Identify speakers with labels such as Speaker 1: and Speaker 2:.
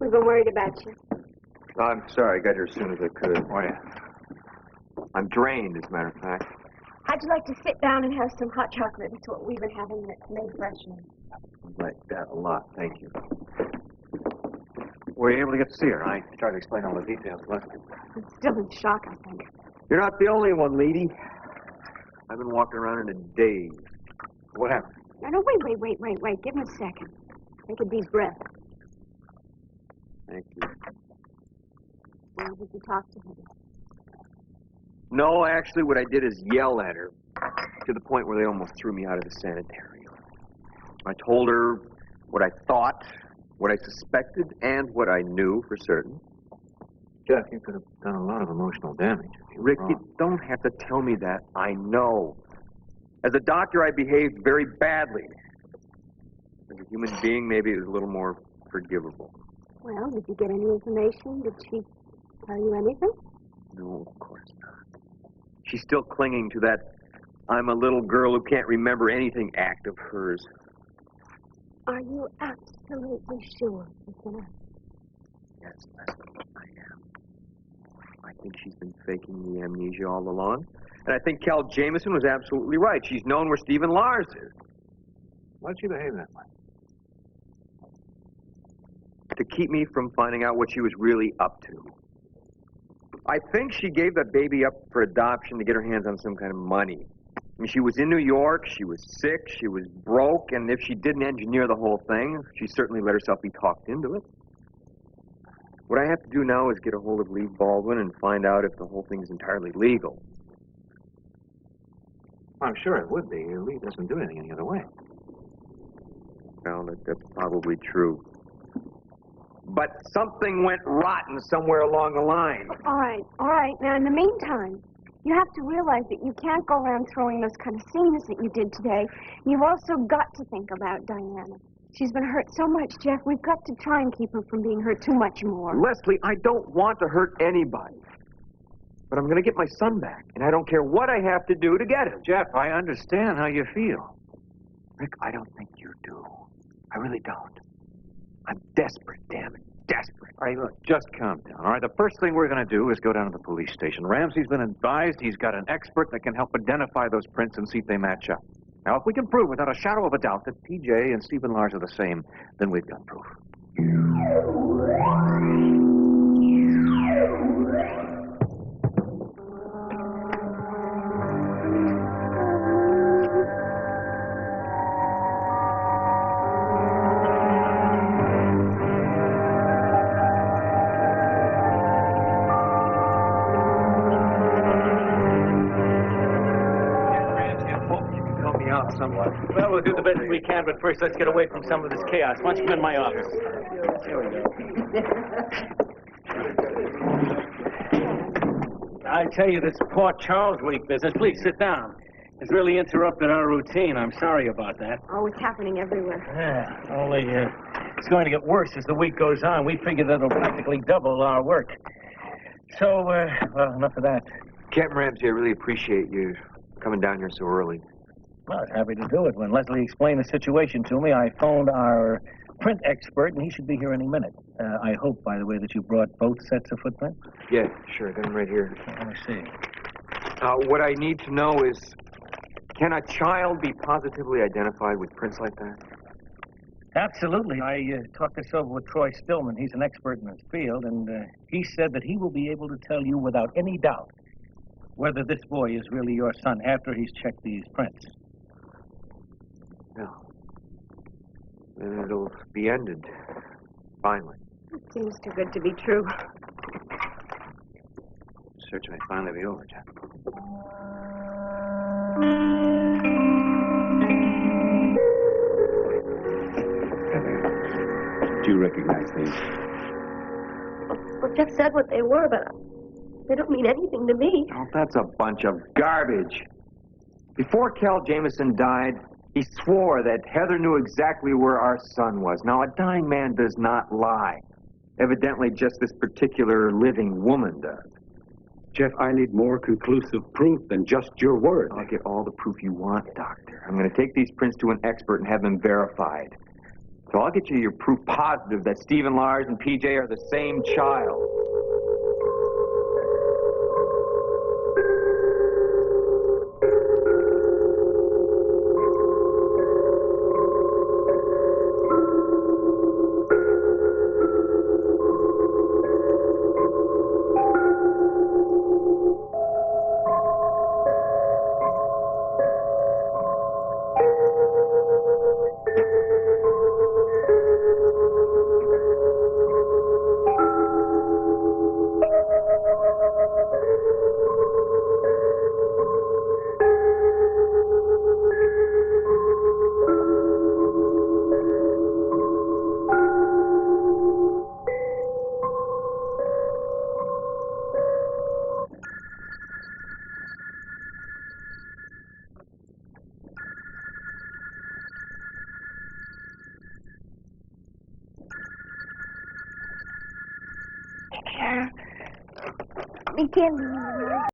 Speaker 1: We've been worried about you.
Speaker 2: I'm sorry, I got here as soon as I could. Why? I'm drained, as a matter of fact.
Speaker 1: How'd you like to sit down and have some hot chocolate? That's what we've been having that's made fresh.
Speaker 2: I like that a lot, thank you.
Speaker 3: Were you able to get to see her? I tried to explain all the details, Leslie.
Speaker 1: I'm still in shock, I think.
Speaker 2: You're not the only one, Leedy. I've been walking around in a daze.
Speaker 3: What happened?
Speaker 1: No, wait. Give him a second. Take a deep breath.
Speaker 2: Thank you.
Speaker 1: Why did you talk to her?
Speaker 2: No, actually, what I did is yell at her to the point where they almost threw me out of the sanitarium. I told her what I thought, what I suspected, and what I knew for certain.
Speaker 3: Jeff, you could have done a lot of emotional damage.
Speaker 2: Rick, you don't have to tell me that. I know. As a doctor, I behaved very badly. As a human being, maybe it was a little more forgivable.
Speaker 1: Well, did you get any information? Did she tell you anything?
Speaker 2: No, of course not. She's still clinging to that I'm a little girl who can't remember anything act of hers.
Speaker 1: Are you absolutely sure it's enough?
Speaker 2: Yes, I am. I think she's been faking the amnesia all along. And I think Cal Jameson was absolutely right. She's known where Stephen Lars is.
Speaker 3: Why'd she behave that way?
Speaker 2: To keep me from finding out what she was really up to. I think she gave that baby up for adoption to get her hands on some kind of money. I mean, she was in New York, she was sick, she was broke, and if she didn't engineer the whole thing, she certainly let herself be talked into it. What I have to do now is get a hold of Lee Baldwin and find out if the whole thing is entirely legal.
Speaker 3: I'm sure it would be. Lee doesn't do anything any other way.
Speaker 2: Well, that's probably true. But something went rotten somewhere along the line.
Speaker 1: All right. Now, in the meantime, you have to realize that you can't go around throwing those kind of scenes that you did today. You've also got to think about Diana. She's been hurt so much, Jeff. We've got to try and keep her from being hurt too much more.
Speaker 2: Leslie, I don't want to hurt anybody. But I'm going to get my son back, and I don't care what I have to do to get him.
Speaker 3: Jeff, I understand how you feel.
Speaker 2: Rick, I don't think you do. I really don't. I'm desperate, damn it. Desperate.
Speaker 3: All right, look, just calm down, all right? The first thing we're going to do is go down to the police station. Ramsey's been advised he's got an expert that can help identify those prints and see if they match up. Now, if we can prove without a shadow of a doubt that PJ and Stephen Lars are the same, then we've got proof.
Speaker 4: Somewhat. Well, we'll do the best we can, but first let's get away from some of this chaos. Why don't you come in my office? I tell you, this poor Charles week business, please sit down. It's really interrupted our routine. I'm sorry about that.
Speaker 1: Oh, it's happening everywhere.
Speaker 4: Yeah, only it's going to get worse as the week goes on. We figure that it'll practically double our work. So, well, enough of that.
Speaker 2: Captain Ramsey, I really appreciate you coming down here so early.
Speaker 4: Well, I was happy to do it. When Leslie explained the situation to me, I phoned our print expert, and he should be here any minute. I hope, by the way, that you brought both sets of footprints?
Speaker 2: Yeah, sure. I got them right here.
Speaker 4: Let me see.
Speaker 2: What I need to know is, can a child be positively identified with prints like that?
Speaker 4: Absolutely. I talked this over with Troy Stillman. He's an expert in this field, and he said that he will be able to tell you without any doubt whether this boy is really your son after he's checked these prints.
Speaker 2: No. Then it'll be ended. Finally.
Speaker 1: It seems too good to be true.
Speaker 3: Search may finally be over, Jeff.
Speaker 5: Do you recognize these?
Speaker 1: Well, Jeff said what they were, but they don't mean anything to me.
Speaker 2: Oh, that's a bunch of garbage. Before Cal Jameson died, he swore that Heather knew exactly where our son was. Now, a dying man does not lie. Evidently, just this particular living woman does.
Speaker 5: Jeff, I need more conclusive proof than just your word.
Speaker 2: I'll get all the proof you want, Doctor. I'm going to take these prints to an expert and have them verified. So
Speaker 6: Well, I'll get you your proof positive that Stephen Lars and PJ are the same child.
Speaker 1: Be careful.